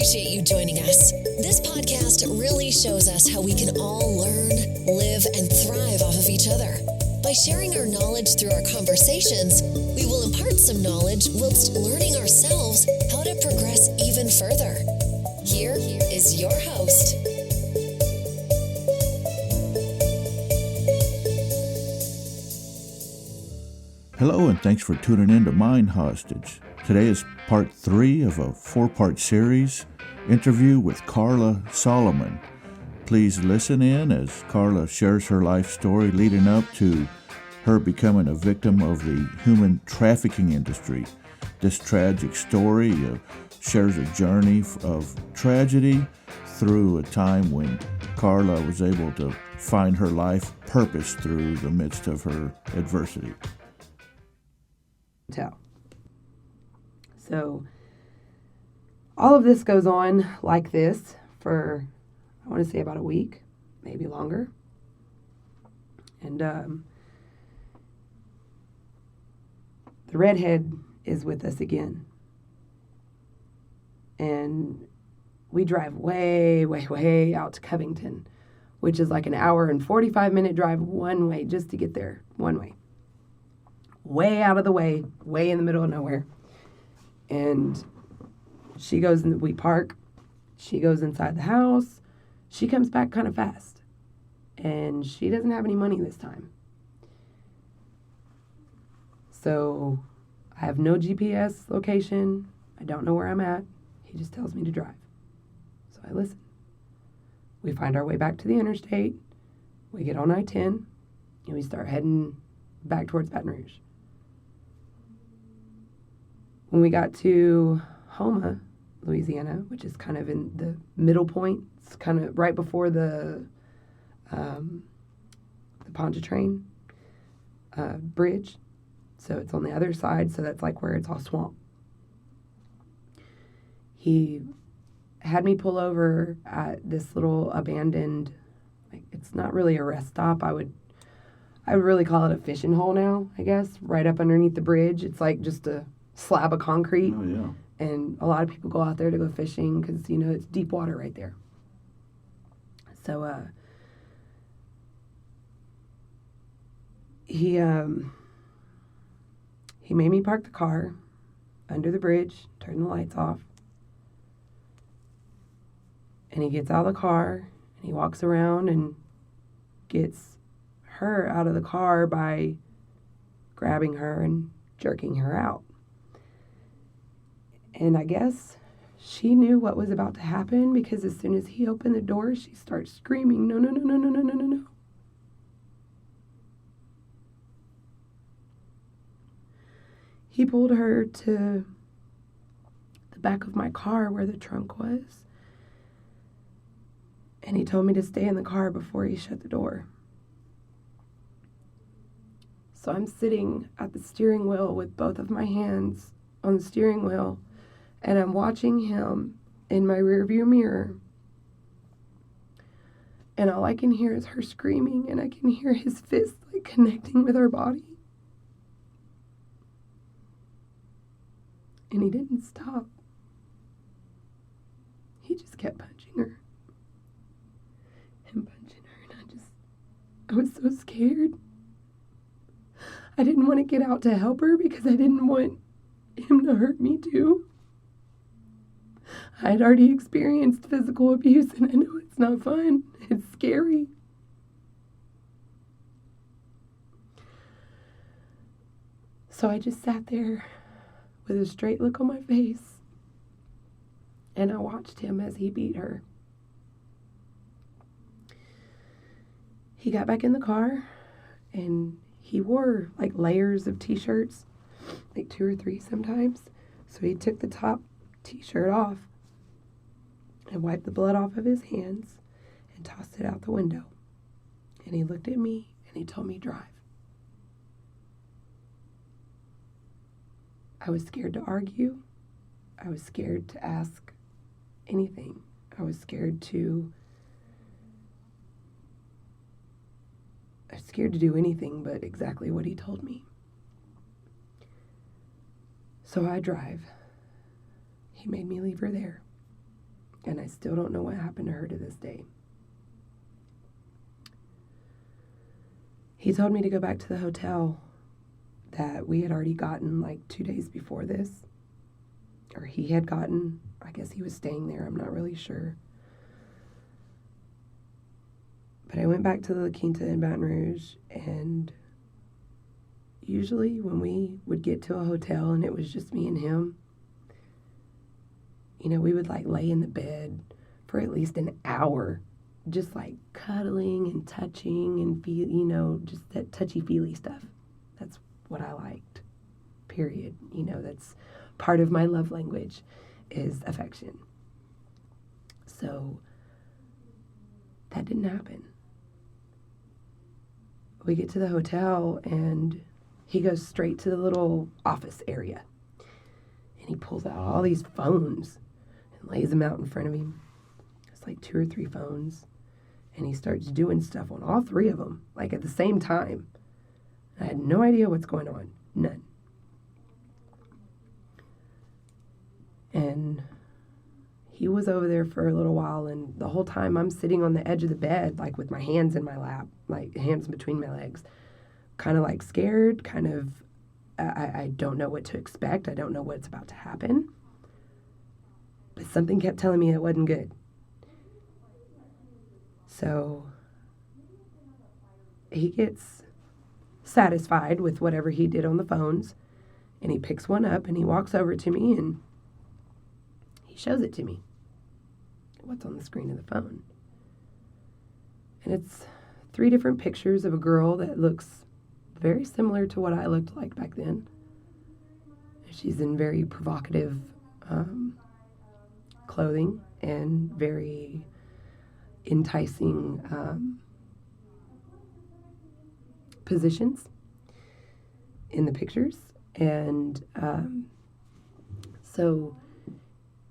appreciate you joining us. This podcast really shows us how we can all learn, live, and thrive off of each other. By sharing our knowledge through our conversations, we will impart some knowledge whilst learning ourselves how to progress even further. Here is your host. Hello, and thanks for tuning in to Mind Hostage. Today is part 3 of a 4-part series, interview with Karla Soloman. Please listen in as Karla shares her life story leading up to her becoming a victim of the human trafficking industry. This tragic story shares a journey of tragedy through a time when Karla was able to find her life purpose through the midst of her adversity. So all of this goes on like this for, I want to say about a week, maybe longer. And the redhead is with us again. And we drive way out to Covington, which is like an hour and 45-minute drive one way just to get there one way. Way out of the way, way in the middle of nowhere. And she goes, and we park. She goes inside the house. She comes back kind of fast. And she doesn't have any money this time. So I have no GPS location. I don't know where I'm at. He just tells me to drive. So I listen. We find our way back to the interstate. We get on I-10. And we start heading back towards Baton Rouge. When we got to Houma, Louisiana, which is kind of in the middle point, it's kind of right before the Pontchartrain bridge. So it's on the other side, so that's like where it's all swamp. He had me pull over at this little abandoned, like, it's not really a rest stop. I would really call it a fishing hole now, I guess, right up underneath the bridge. It's like just a slab of concrete. Oh, yeah. And a lot of people go out there to go fishing because, you know, it's deep water right there. So he made me park the car under the bridge, turn the lights off. And he gets out of the car and he walks around and gets her out of the car by grabbing her and jerking her out. And I guess she knew what was about to happen because as soon as he opened the door, she starts screaming, "No, no, no, no, no, no, no, no, no." He pulled her to the back of my car where the trunk was. And he told me to stay in the car before he shut the door. So I'm sitting at the steering wheel with both of my hands on the steering wheel. And I'm watching him in my rearview mirror. And all I can hear is her screaming, and I can hear his fist like connecting with her body. And he didn't stop. He just kept punching her. And punching her, and I was so scared. I didn't want to get out to help her because I didn't want him to hurt me too. I had already experienced physical abuse, and I know it's not fun. It's scary. So I just sat there with a straight look on my face, and I watched him as he beat her. He got back in the car, and he wore like layers of t-shirts, like 2 or 3 sometimes. So he took the top t-shirt off and wiped the blood off of his hands and tossed it out the window. And he looked at me and he told me, "Drive." I was scared to argue. I was scared to ask anything. I was scared to do anything but exactly what he told me. So I drive. He made me leave her there. And I still don't know what happened to her to this day. He told me to go back to the hotel that we had already gotten like 2 days before this. Or he had gotten. I guess he was staying there. I'm not really sure. But I went back to the La Quinta in Baton Rouge, and usually when we would get to a hotel and it was just me and him, you know, we would like lay in the bed for at least an hour, just like cuddling and touching and feel, you know, just that touchy-feely stuff. That's what I liked, period. You know, that's part of my love language is affection. So that didn't happen. We get to the hotel and he goes straight to the little office area. And he pulls out all these phones and lays them out in front of him. It's like 2 or 3 phones. And he starts doing stuff on all 3 of them, like at the same time. I had no idea what's going on. None. And he was over there for a little while, and the whole time I'm sitting on the edge of the bed, like with my hands in my lap, like hands between my legs, kind of like scared, kind of, I don't know what to expect. I don't know what's about to happen. But something kept telling me it wasn't good. So he gets satisfied with whatever he did on the phones, and he picks one up and he walks over to me and he shows it to me. What's on the screen of the phone? And it's 3 different pictures of a girl that looks very similar to what I looked like back then. She's in very provocative clothing and very enticing positions in the pictures. And so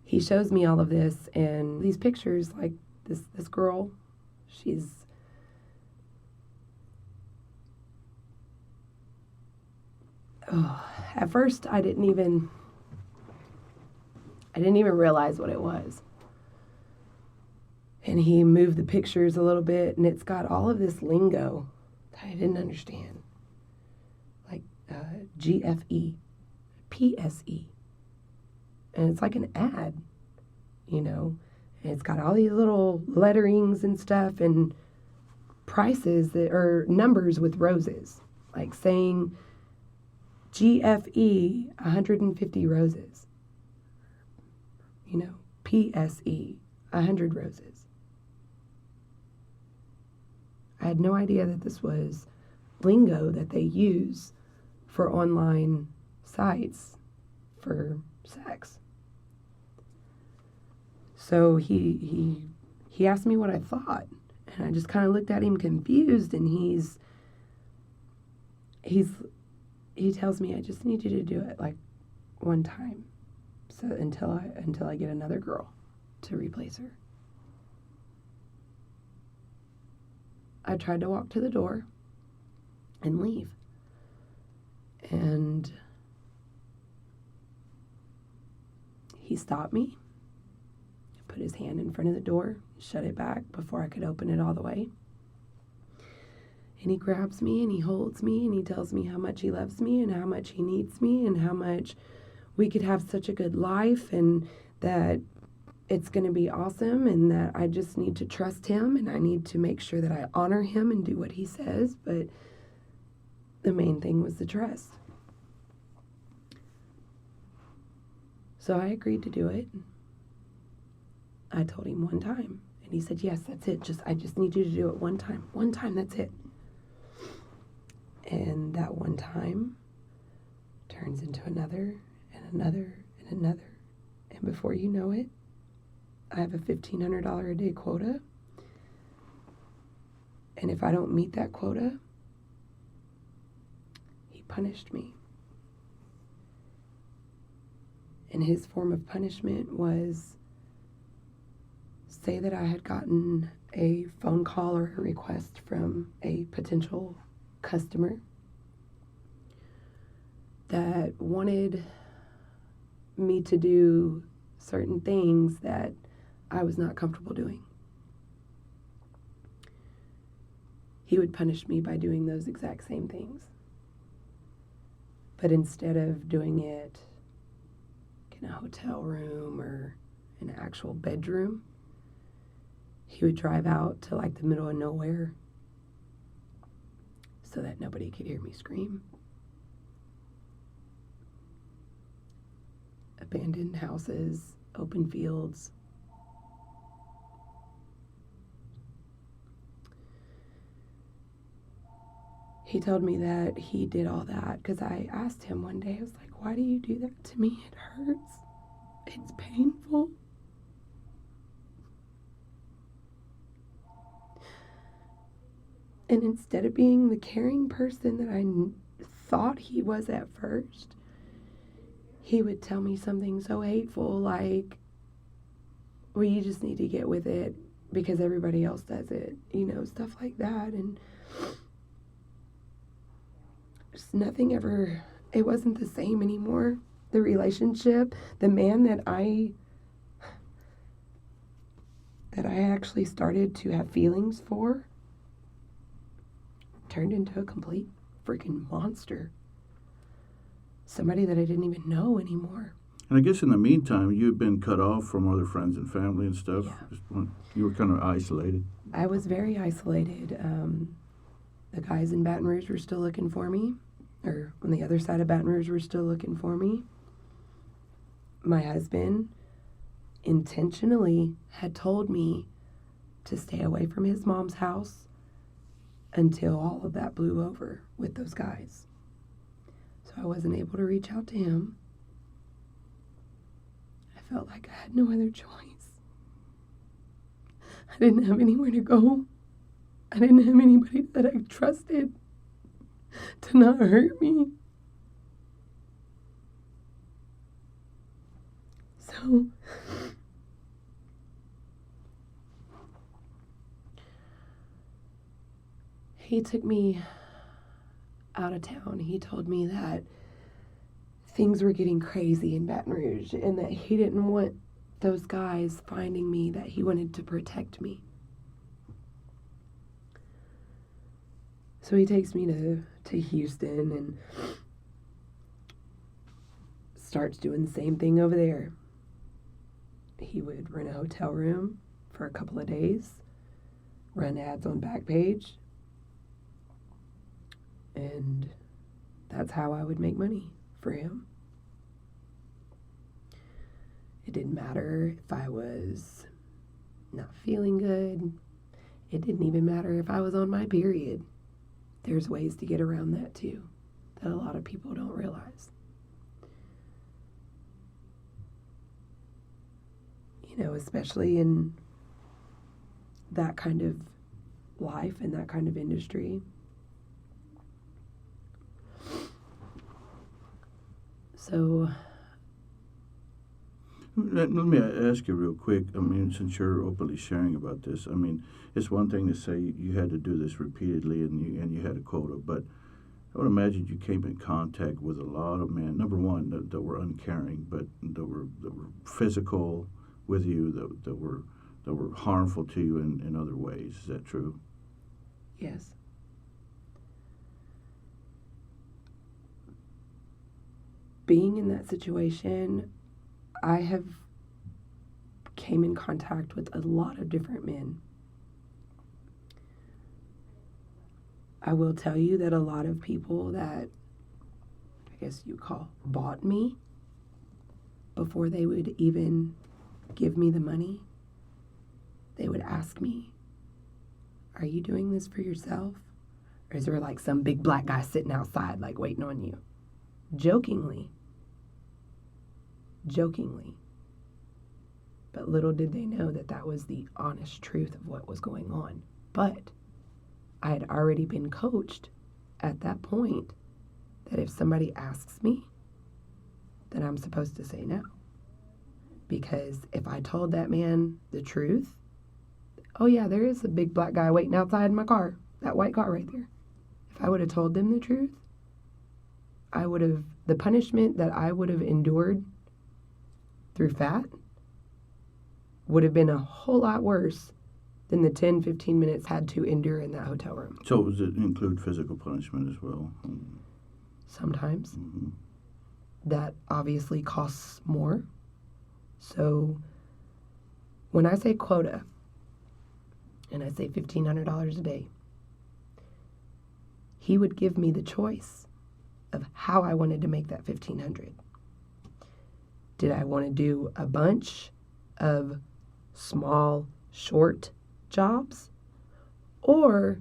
he shows me all of this, and these pictures, like this girl, she's at first I didn't even realize what it was. And he moved the pictures a little bit, and it's got all of this lingo that I didn't understand. Like GFE, PSE. And it's like an ad, you know. And it's got all these little letterings and stuff and prices that are numbers with roses. Like saying GFE, 150 roses. You know, PSE, 100 roses. I had no idea that this was lingo that they use for online sites for sex. So he asked me what I thought, and I just kind of looked at him confused, and he tells me, I just need you to do it like one time, so until I get another girl to replace her. I tried to walk to the door and leave, and he stopped me, put his hand in front of the door, shut it back before I could open it all the way. And he grabs me and he holds me and he tells me how much he loves me and how much he needs me and how much we could have such a good life and that it's going to be awesome and that I just need to trust him and I need to make sure that I honor him and do what he says. But the main thing was the trust. So I agreed to do it. I told him one time, and he said, yes, that's it. I just need you to do it one time. One time, that's it. And that one time turns into another and another and another. And before you know it, I have a $1,500 a day quota. And if I don't meet that quota, he punished me. And his form of punishment was, say that I had gotten a phone call or a request from a potential customer that wanted me to do certain things that I was not comfortable doing. He would punish me by doing those exact same things. But instead of doing it in a hotel room or an actual bedroom, he would drive out to like the middle of nowhere so that nobody could hear me scream. Abandoned houses, open fields. He told me that he did all that because I asked him one day, I was like, why do you do that to me? It hurts. It's painful. And instead of being the caring person that I thought he was at first, he would tell me something so hateful like, well, you just need to get with it because everybody else does it, stuff like that. And just nothing ever, it wasn't the same anymore. The relationship, the man that I actually started to have feelings for turned into a complete freaking monster. Somebody that I didn't even know anymore. And I guess in the meantime, you had been cut off from other friends and family and stuff. Yeah. You were kind of isolated. I was very isolated. The guys in Baton Rouge were still looking for me, or on the other side of Baton Rouge were still looking for me. My husband intentionally had told me to stay away from his mom's house until all of that blew over with those guys. So I wasn't able to reach out to him. I felt like I had no other choice. I didn't have anywhere to go. I didn't have anybody that I trusted to not hurt me. So he took me out of town. He told me that things were getting crazy in Baton Rouge and that he didn't want those guys finding me, that he wanted to protect me. So he takes me to Houston and starts doing the same thing over there. He would rent a hotel room for a couple of days, run ads on Backpage, and that's how I would make money for him. It didn't matter if I was not feeling good. It didn't even matter if I was on my period. There's ways to get around that too, that a lot of people don't realize. Especially in that kind of life and that kind of industry. So let me ask you real quick. I mean, since you're openly sharing about this, I mean, it's one thing to say you had to do this repeatedly and you had a quota, but I would imagine you came in contact with a lot of men. Number one, that were uncaring, but that were physical with you, that were harmful to you in other ways. Is that true? Yes. Being in that situation, I have came in contact with a lot of different men. I will tell you that a lot of people that I guess you call bought me before they would even give me the money, they would ask me, are you doing this for yourself? Or is there like some big black guy sitting outside like waiting on you? Jokingly. But little did they know that that was the honest truth of what was going on. But I had already been coached at that point that if somebody asks me, then I'm supposed to say no. Because if I told that man the truth, oh yeah, there is a big black guy waiting outside my car, that white car right there. If I would have told them the truth, the punishment that I would have endured through fat would have been a whole lot worse than the 10, 15 minutes had to endure in that hotel room. So does it include physical punishment as well? Sometimes. Mm-hmm. That obviously costs more. So when I say quota, and I say $1,500 a day, he would give me the choice of how I wanted to make that $1,500. Did I want to do a bunch of small, short jobs? Or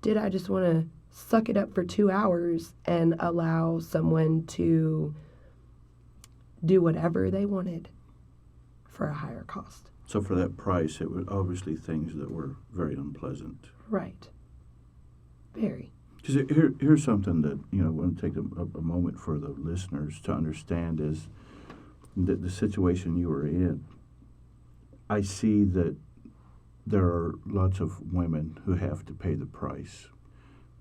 did I just want to suck it up for 2 hours and allow someone to do whatever they wanted for a higher cost? So for that price, it was obviously things that were very unpleasant. Right. Very. Because here's something that, I want to take a moment for the listeners to understand is that the situation you were in. I see that there are lots of women who have to pay the price,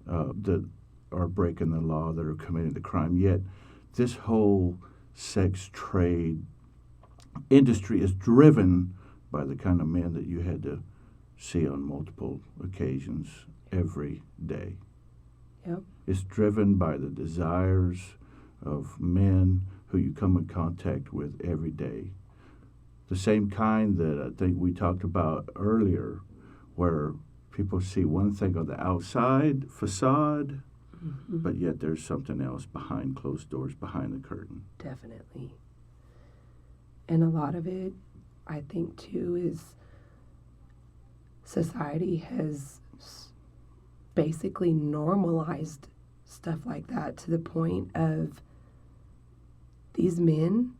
that are breaking the law, that are committing the crime. Yet this whole sex trade industry is driven by the kind of men that you had to see on multiple occasions every day. Yep. It's driven by the desires of men who you come in contact with every day. The same kind that I think we talked about earlier, where people see one thing on the outside facade, Mm-hmm. but yet there's something else behind closed doors, behind the curtain. Definitely. And a lot of it, I think, too, is society has basically normalized stuff like that to the point of these men.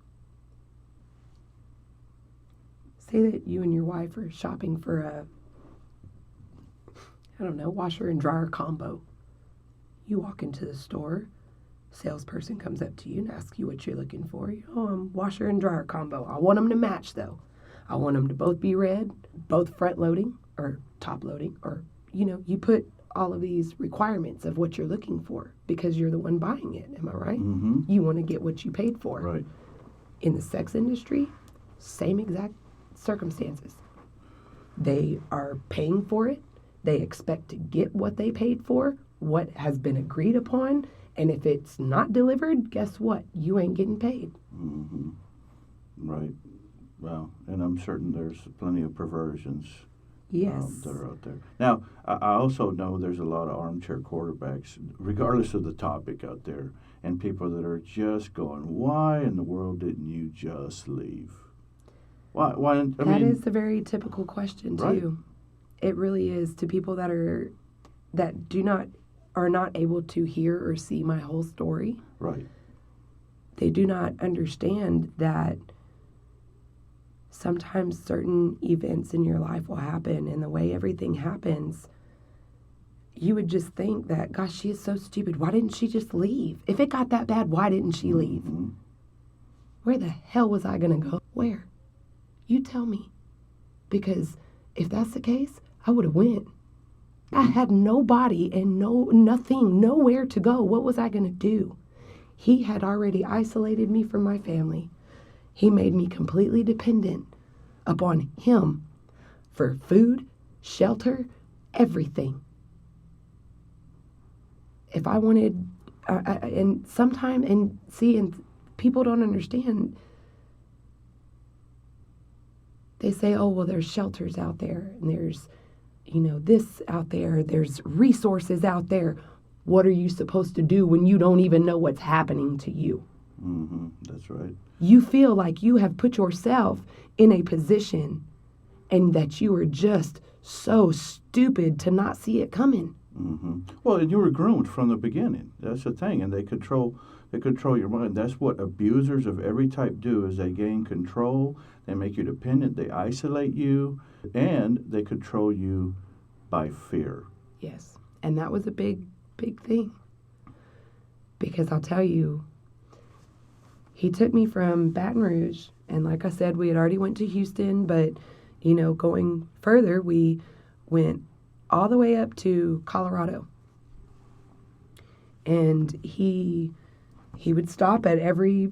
Say that you and your wife are shopping for a, washer and dryer combo. You walk into the store, salesperson comes up to you and asks you what you're looking for. I'm washer and dryer combo. I want them to match, though. I want them to both be red, both front loading or top loading, or, you put all of these requirements of what you're looking for because you're the one buying it. Am I right? Mm-hmm. You want to get what you paid for. Right. In the sex industry, same exact circumstances. They are paying for it. They expect to get what they paid for, what has been agreed upon, and if it's not delivered, guess what? You ain't getting paid. Mm-hmm. Right. Well, and I'm certain there's plenty of perversions Yes. that are out there. Now, I also know there's a lot of armchair quarterbacks, regardless of the topic out there, and people that are just going, why in the world didn't you just leave? Why? That is a very typical question, too. Right. It really is, to people that are not able to hear or see my whole story. Right. They do not understand that sometimes certain events in your life will happen, and the way everything happens, you would just think that, gosh, she is so stupid. Why didn't she just leave? If it got that bad, why didn't she leave? Mm-hmm. Where the hell was I going to go? Where? You tell me. Because if that's the case, I would have went. I had nobody and nothing, nowhere to go. What was I going to do? He had already isolated me from my family. He made me completely dependent upon him for food, shelter, everything. If I wanted, and people don't understand. They say, oh, well, there's shelters out there, and there's, this out there, there's resources out there. What are you supposed to do when you don't even know what's happening to you? Mm-hmm. That's right. You feel like you have put yourself in a position and that you are just so stupid to not see it coming. Mm-hmm. Well, and you were groomed from the beginning. That's the thing, and they control your mind. That's what abusers of every type do: is they gain control, they make you dependent, they isolate you, and they control you by fear. Yes, and that was a big thing, because I'll tell you, he took me from Baton Rouge, and like I said, we had already went to Houston, but going further, we went all the way up to Colorado. And he would stop at every,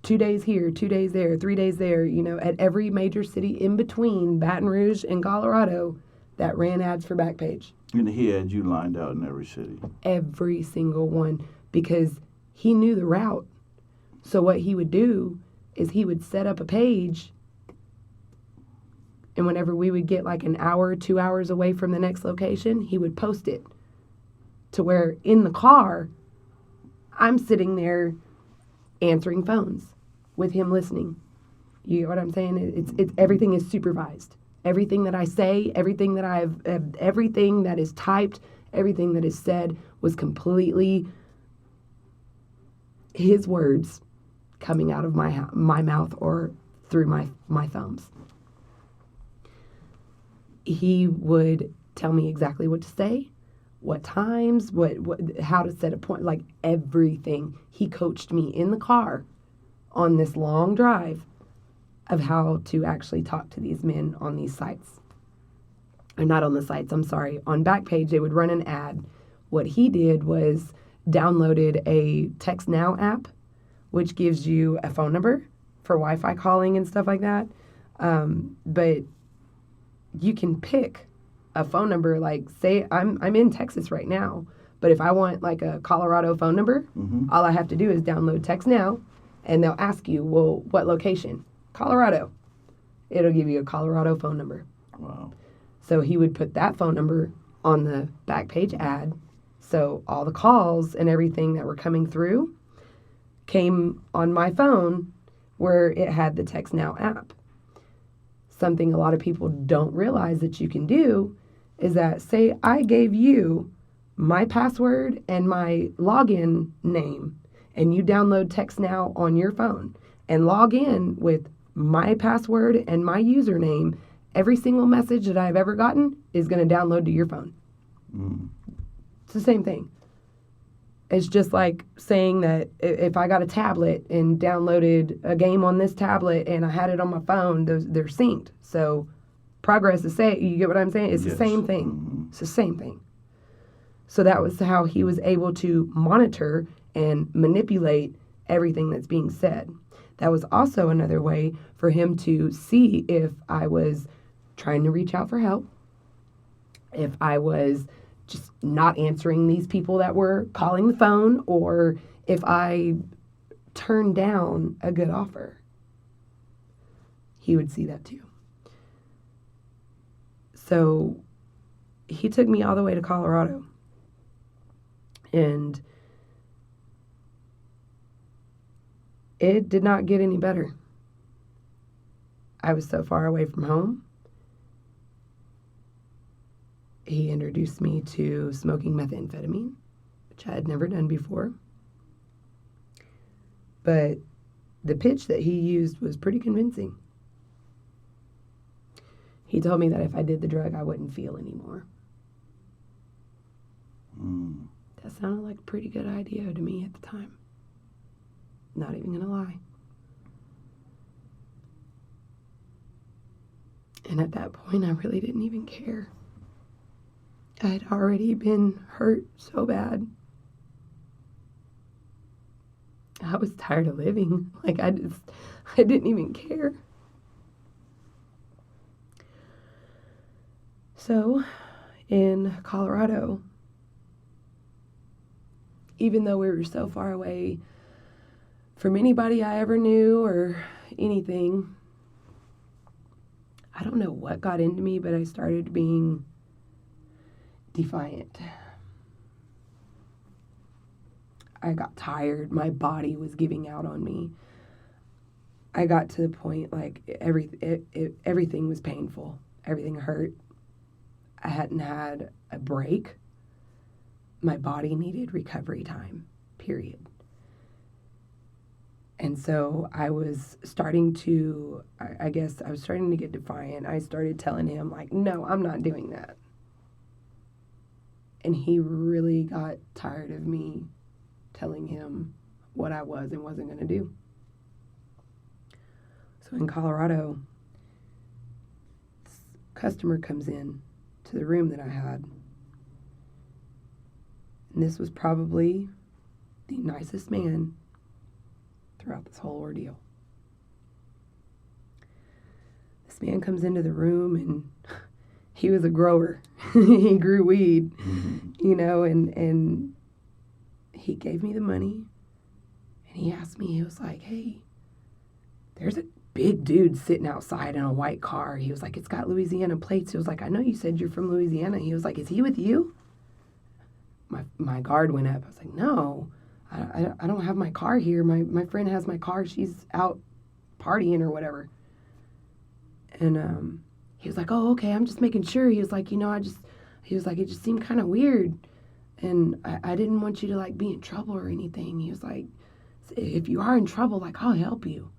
2 days here, 2 days there, 3 days there, at every major city in between Baton Rouge and Colorado that ran ads for Backpage. And he had you lined out in every city? Every single one, because he knew the route. So what he would do is he would set up a page, and whenever we would get like an hour, 2 hours away from the next location, he would post it to where in the car, I'm sitting there answering phones with him listening. You get what I'm saying? It's everything is supervised. Everything that I say, everything that is typed, everything that is said was completely his words coming out of my mouth or through my thumbs. He would tell me exactly what to say, what times, how to set a point, like everything. He coached me in the car on this long drive of how to actually talk to these men on these sites. Or not on the sites, I'm sorry. On Backpage, they would run an ad. What he did was downloaded a Text Now app, which gives you a phone number for Wi-Fi calling and stuff like that. But you can pick a phone number, like say I'm in Texas right now, but if I want like a Colorado phone number, all I have to do is download Text Now, and they'll ask you, well, what location? Colorado. It'll give you a Colorado phone number. Wow. So he would put that phone number on the Backpage ad. So all the calls and everything that were coming through came on my phone where it had the Text Now app. Something a lot of people don't realize that you can do is that, say I gave you my password and my login name, and you download Text Now on your phone and log in with my password and my username, every single message that I've ever gotten is going to download to your phone. It's the same thing. It's just like saying that if I got a tablet and downloaded a game on this tablet and I had it on my phone, they're synced. So progress is you get what I'm saying? It's the same thing. It's the same thing. So that was how he was able to monitor and manipulate everything that's being said. That was also another way for him to see if I was trying to reach out for help, if I was just not answering these people that were calling the phone, or if I turned down a good offer. He would see that too. So he took me all the way to Colorado. And it did not get any better. I was so far away from home. He introduced me to smoking methamphetamine, which I had never done before. But the pitch that he used was pretty convincing. He told me that if I did the drug, I wouldn't feel anymore. That sounded like a pretty good idea to me at the time. Not even gonna lie. And at that point, I really didn't even care. I had already been hurt so bad. I was tired of living. Like, I didn't even care. So, in Colorado, even though we were so far away from anybody I ever knew or anything, I don't know what got into me, but I started being defiant. I got tired. My body was giving out on me. I got to the point like everything was painful. Everything hurt. I hadn't had a break. My body needed recovery time, period. And so I was starting to, I guess I was starting to get defiant. I started telling him, like, no, I'm not doing that. And he really got tired of me telling him what I was and wasn't going to do. So in Colorado, this customer comes in to the room that I had. And this was probably the nicest man throughout this whole ordeal. This man comes into the room, and he was a grower. He grew weed, and he gave me the money, and he asked me, he was like, hey, there's a big dude sitting outside in a white car. He was like, it's got Louisiana plates. He was like, I know you said you're from Louisiana. He was like, is he with you? My guard went up. I was like, no, I don't have my car here. My friend has my car. She's out partying or whatever. And he was like, oh, okay, I'm just making sure. He was like, he was like, it just seemed kind of weird. And I didn't want you to, like, be in trouble or anything. He was like, if you are in trouble, like, I'll help you.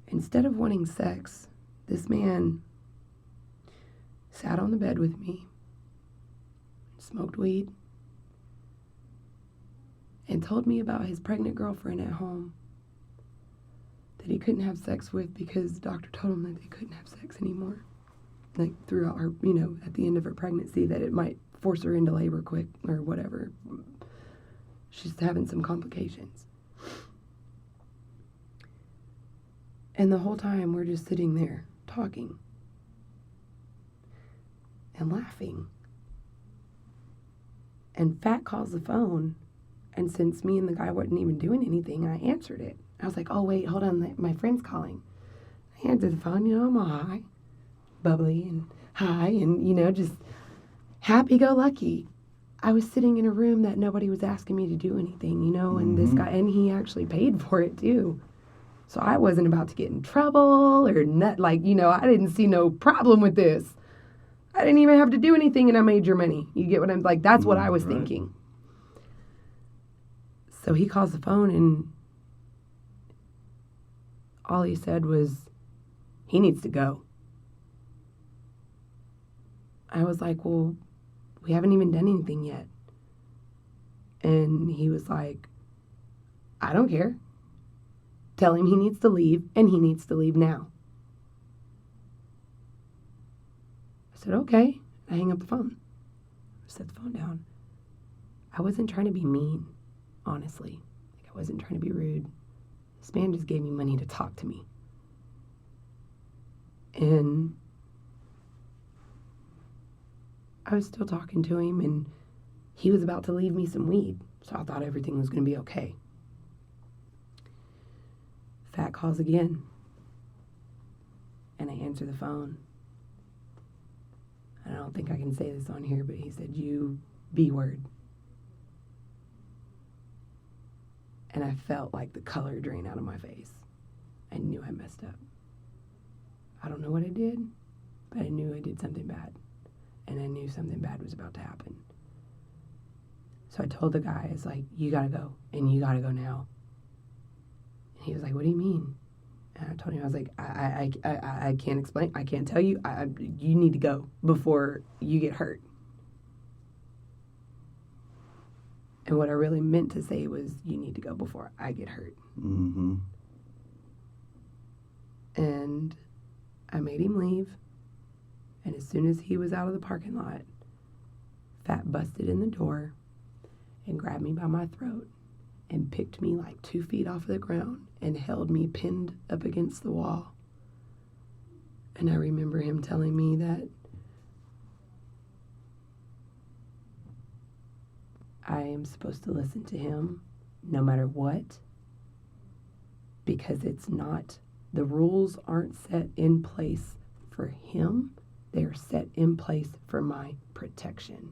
Instead of wanting sex, this man sat on the bed with me, smoked weed, and told me about his pregnant girlfriend at home that he couldn't have sex with because the doctor told him that they couldn't have sex anymore. Like, throughout her, at the end of her pregnancy, that it might force her into labor quick or whatever. She's having some complications. And the whole time we're just sitting there talking and laughing. And Fat calls the phone, and since me and the guy wasn't even doing anything, I answered it. I was like, oh, wait, hold on, my friend's calling. I answered the phone, I'm all high, bubbly and high and, just happy-go-lucky. I was sitting in a room that nobody was asking me to do anything, and this guy, and he actually paid for it, too. So I wasn't about to get in trouble or not, I didn't see no problem with this. I didn't even have to do anything, and I made your money. You get what I'm, that's what I was thinking. So he calls the phone, and all he said was, he needs to go. I was like, well, we haven't even done anything yet. And he was like, I don't care. Tell him he needs to leave, and he needs to leave now. I said, okay. I hang up the phone. I set the phone down. I wasn't trying to be mean, honestly. I wasn't trying to be rude. This man just gave me money to talk to me. And I was still talking to him, and he was about to leave me some weed, so I thought everything was going to be okay. Fat calls again, and I answer the phone. I don't think I can say this on here, but he said, you B-word. And I felt like the color drain out of my face. I knew I messed up. I don't know what I did, but I knew I did something bad. And I knew something bad was about to happen. So I told the guy, it's like, you gotta go, and you gotta go now. And he was like, what do you mean? And I told him, I was like, I can't explain. I can't tell you. You need to go before you get hurt. And what I really meant to say was, you need to go before I get hurt. Mm-hmm. And I made him leave. And as soon as he was out of the parking lot, Fat busted in the door and grabbed me by my throat and picked me like 2 feet off of the ground and held me pinned up against the wall. And I remember him telling me that I am supposed to listen to him no matter what, because it's not, the rules aren't set in place for him, they are set in place for my protection.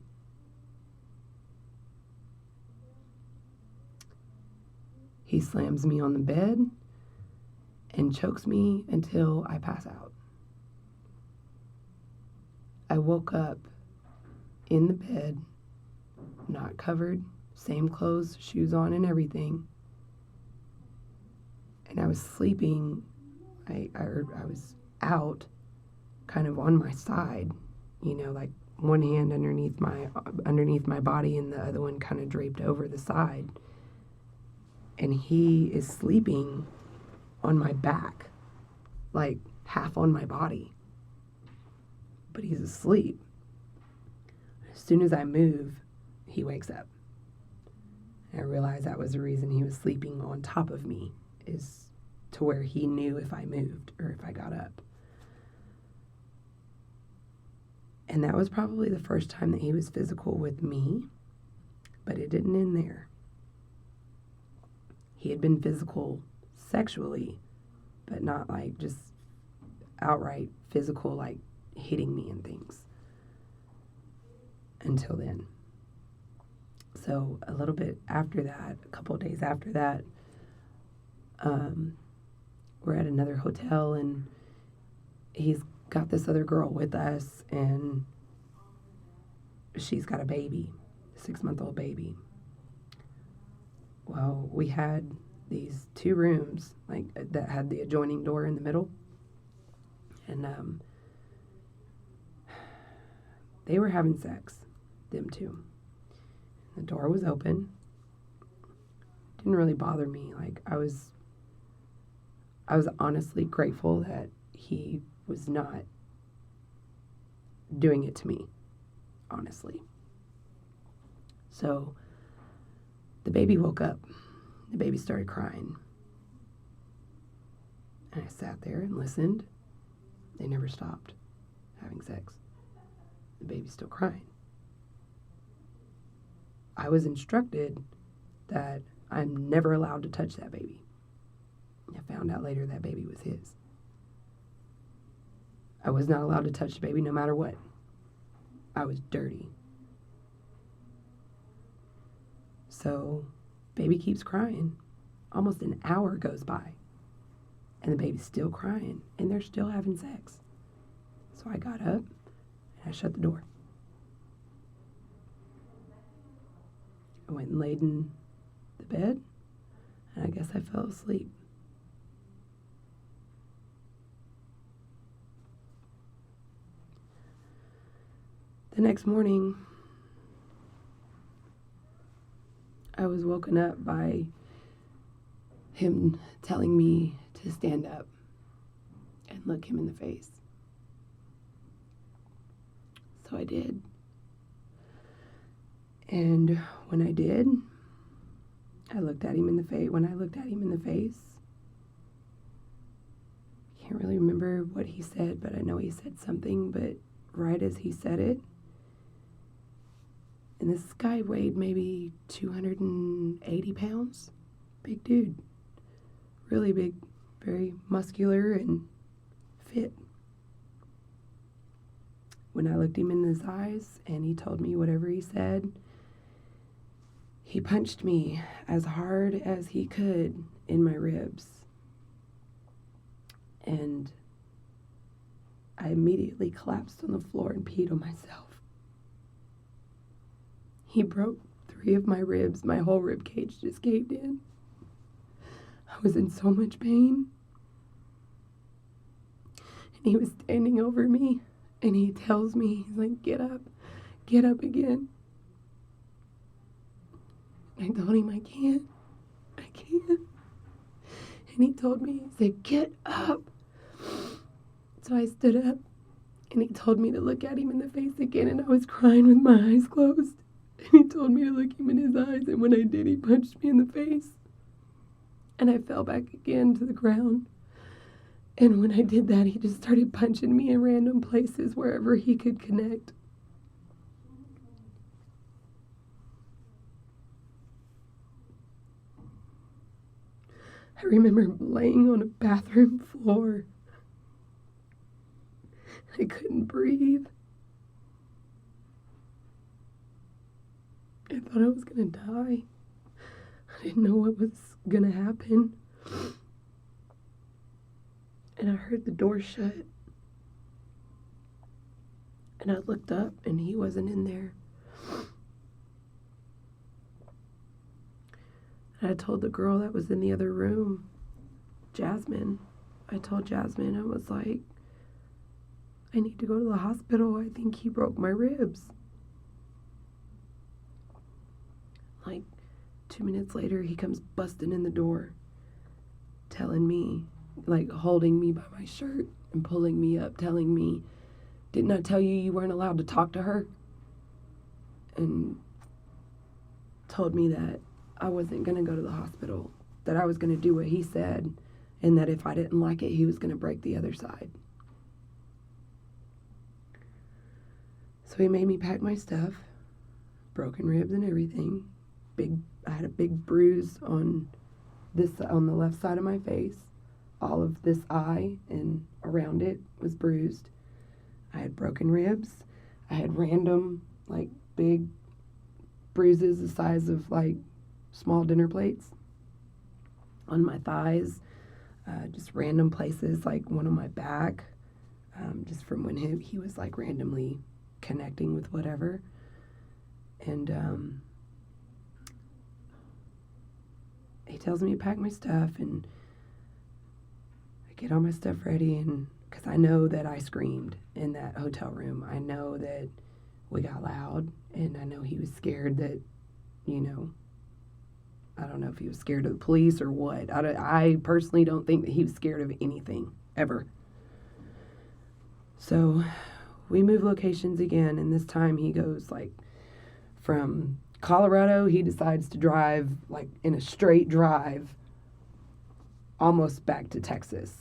He slams me on the bed and chokes me until I pass out. I woke up in the bed, not covered, same clothes, shoes on and everything. And I was sleeping, I was out, kind of on my side, like one hand underneath my body and the other one kind of draped over the side. And he is sleeping on my back, like half on my body. But he's asleep. As soon as I move, he wakes up. And I realized that was the reason he was sleeping on top of me, is to where he knew if I moved or if I got up. And that was probably the first time that he was physical with me, but it didn't end there. He had been physical sexually, but not like just outright physical, like hitting me and things until then. So a little bit after that, a couple of days after that, we're at another hotel and he's got this other girl with us and she's got a baby, a 6-month-old baby. Well, we had these 2 rooms like that had the adjoining door in the middle, and they were having sex, them 2. The door was open. Didn't really bother me. Like I was honestly grateful that he was not doing it to me, honestly. So the baby woke up. The baby started crying. And I sat there and listened. They never stopped having sex. The baby's still crying. I was instructed that I'm never allowed to touch that baby. I found out later that baby was his. I was not allowed to touch the baby no matter what. I was dirty. So, baby keeps crying. Almost an hour goes by. And the baby's still crying. And they're still having sex. So I got up and I shut the door. I went and laid in the bed. And I guess I fell asleep. The next morning, I was woken up by him telling me to stand up and look him in the face. So I did. And when I did, I looked at him in the face. When I looked at him in the face, I can't really remember what he said, but I know he said something, but right as he said it, and this guy weighed maybe 280 pounds. Big dude. Really big. Very muscular and fit. When I looked him in his eyes and he told me whatever he said, he punched me as hard as he could in my ribs. And I immediately collapsed on the floor and peed on myself. He broke 3 of my ribs. My whole rib cage just caved in. I was in so much pain. And he was standing over me, and he tells me, he's like, get up again. I told him, I can't. And he told me, he said, get up. So I stood up, and he told me to look at him in the face again, and I was crying with my eyes closed. And he told me to look him in his eyes, and when I did, he punched me in the face. And I fell back again to the ground. And when I did that, he just started punching me in random places wherever he could connect. I remember laying on a bathroom floor. I couldn't breathe. I thought I was going to die. I didn't know what was going to happen. And I heard the door shut. And I looked up and he wasn't in there. And I told the girl that was in the other room, Jasmine. I told Jasmine, I was like, I need to go to the hospital. I think he broke my ribs. Like 2 minutes later, he comes busting in the door, telling me, like holding me by my shirt and pulling me up, telling me, didn't I tell you weren't allowed to talk to her? And told me that I wasn't going to go to the hospital, that I was going to do what he said, and that if I didn't like it, he was going to break the other side. So he made me pack my stuff, broken ribs and everything. I had a big bruise on the left side of my face. All of this eye and around it was bruised. I had broken ribs. I had random, like, big bruises the size of, like, small dinner plates on my thighs. Just random places, like one on my back, just from when he was, like, randomly connecting with whatever. And he tells me to pack my stuff, and I get all my stuff ready, and because I know that I screamed in that hotel room. I know that we got loud, and I know he was scared that, I don't know if he was scared of the police or what. I personally don't think that he was scared of anything, ever. So we move locations again, and this time he goes, like, from Colorado, he decides to drive, like, in a straight drive almost back to Texas.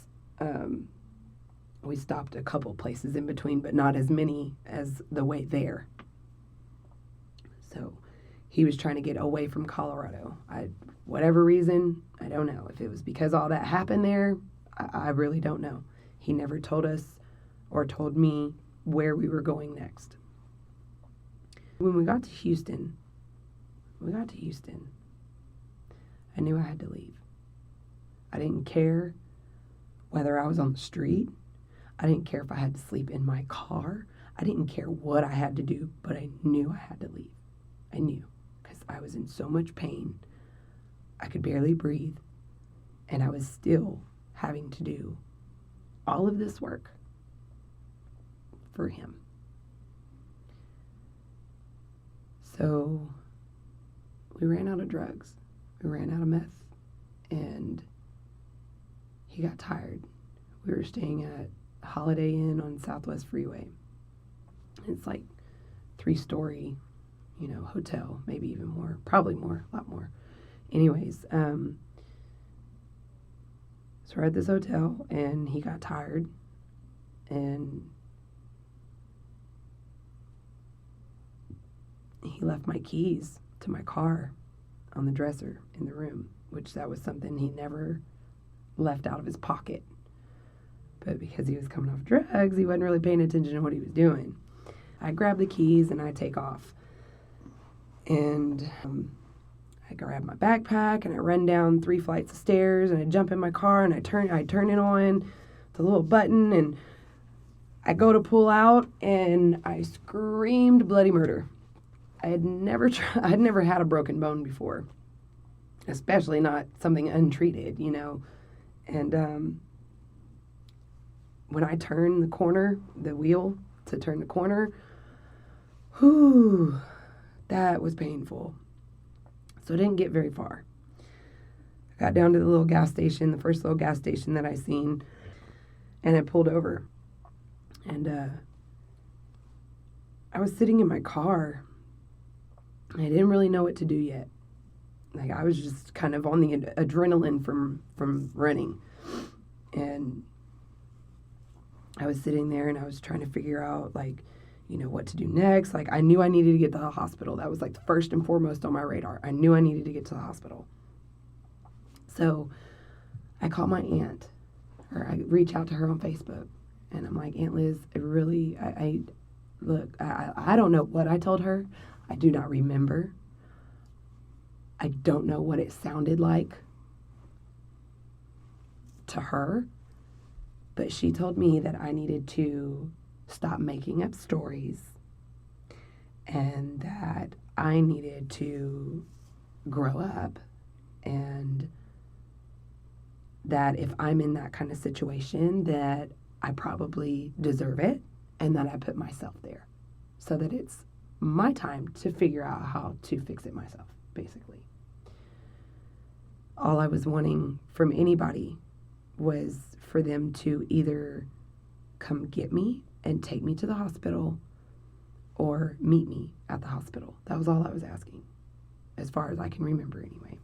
We stopped a couple places in between, but not as many as the way there. So he was trying to get away from Colorado. Whatever reason, I don't know. If it was because all that happened there, I really don't know. He never told us or told me where we were going next. When we got to Houston, I knew I had to leave. I didn't care whether I was on the street. I didn't care if I had to sleep in my car. I didn't care what I had to do, but I knew I had to leave. I knew, because I was in so much pain. I could barely breathe, and I was still having to do all of this work for him. So we ran out of drugs. We ran out of meth, and he got tired. We were staying at Holiday Inn on Southwest Freeway. It's like 3-story, hotel, maybe even more, probably more, a lot more. Anyways, so we're at this hotel, and he got tired, and he left my keys to my car on the dresser in the room, which that was something he never left out of his pocket. But because he was coming off drugs, he wasn't really paying attention to what he was doing. I grab the keys and I take off. And I grab my backpack and I run down 3 flights of stairs and I jump in my car and I turn it on, the little button, and I go to pull out and I screamed bloody murder. I'd never had a broken bone before, especially not something untreated, And when I turned the wheel to turn the corner, that was painful. So I didn't get very far. I got down to the little gas station, the first little gas station that I seen, and I pulled over. And I was sitting in my car. I didn't really know what to do yet. Like, I was just kind of on the adrenaline from running. And I was sitting there and I was trying to figure out, like, what to do next. Like, I knew I needed to get to the hospital. That was, like, first and foremost on my radar. I knew I needed to get to the hospital. So I call my aunt, or I reach out to her on Facebook. And I'm like, Aunt Liz, I don't know what I told her. I do not remember. I don't know what it sounded like to her, but she told me that I needed to stop making up stories and that I needed to grow up, and that if I'm in that kind of situation, that I probably deserve it, and that I put myself there so that it's my time to figure out how to fix it myself, basically. All I was wanting from anybody was for them to either come get me and take me to the hospital or meet me at the hospital. That was all I was asking, as far as I can remember anyway.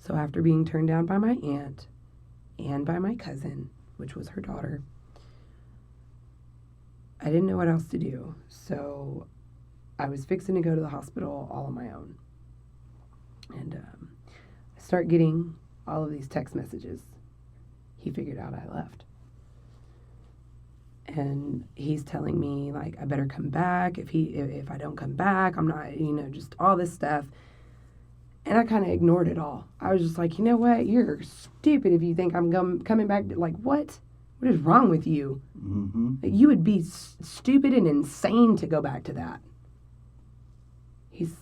So after being turned down by my aunt and by my cousin, which was her daughter, I didn't know what else to do. So I was fixing to go to the hospital all on my own. And I start getting all of these text messages. He figured out I left. And he's telling me, like, I better come back. If I don't come back, I'm not, just all this stuff. And I kind of ignored it all. I was just like, you know what? You're stupid if you think I'm coming back. Like, what? What is wrong with you? Mm-hmm. You would be stupid and insane to go back to that. He's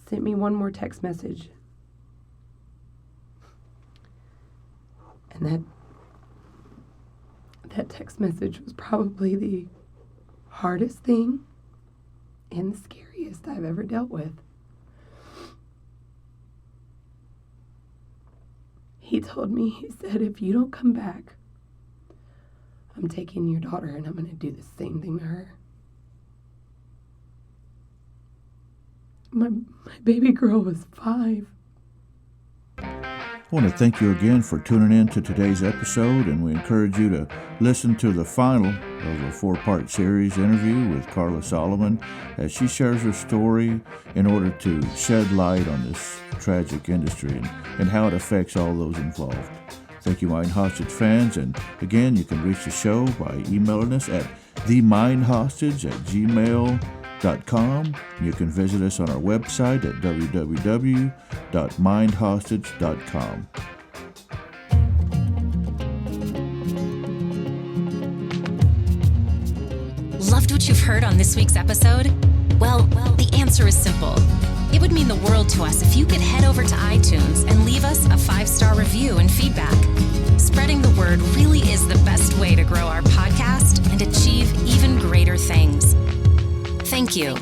sent me one more text message. And that text message was probably the hardest thing and the scariest I've ever dealt with. He told me, he said, if you don't come back, I'm taking your daughter and I'm going to do the same thing to her. My baby girl was 5. I want to thank you again for tuning in to today's episode, and we encourage you to listen to the final of a 4-part series interview with Karla Soloman as she shares her story in order to shed light on this tragic industry and how it affects all those involved. Thank you, Mind Hostage fans, and again, you can reach the show by emailing us at themindhostage@gmail.com. You can visit us on our website at www.mindhostage.com. Loved what you've heard on this week's episode? Well, the answer is simple. It would mean the world to us if you could head over to iTunes and leave us a 5-star review and feedback. Spreading the word really is the best way to grow our podcast and achieve even greater things. Thank you.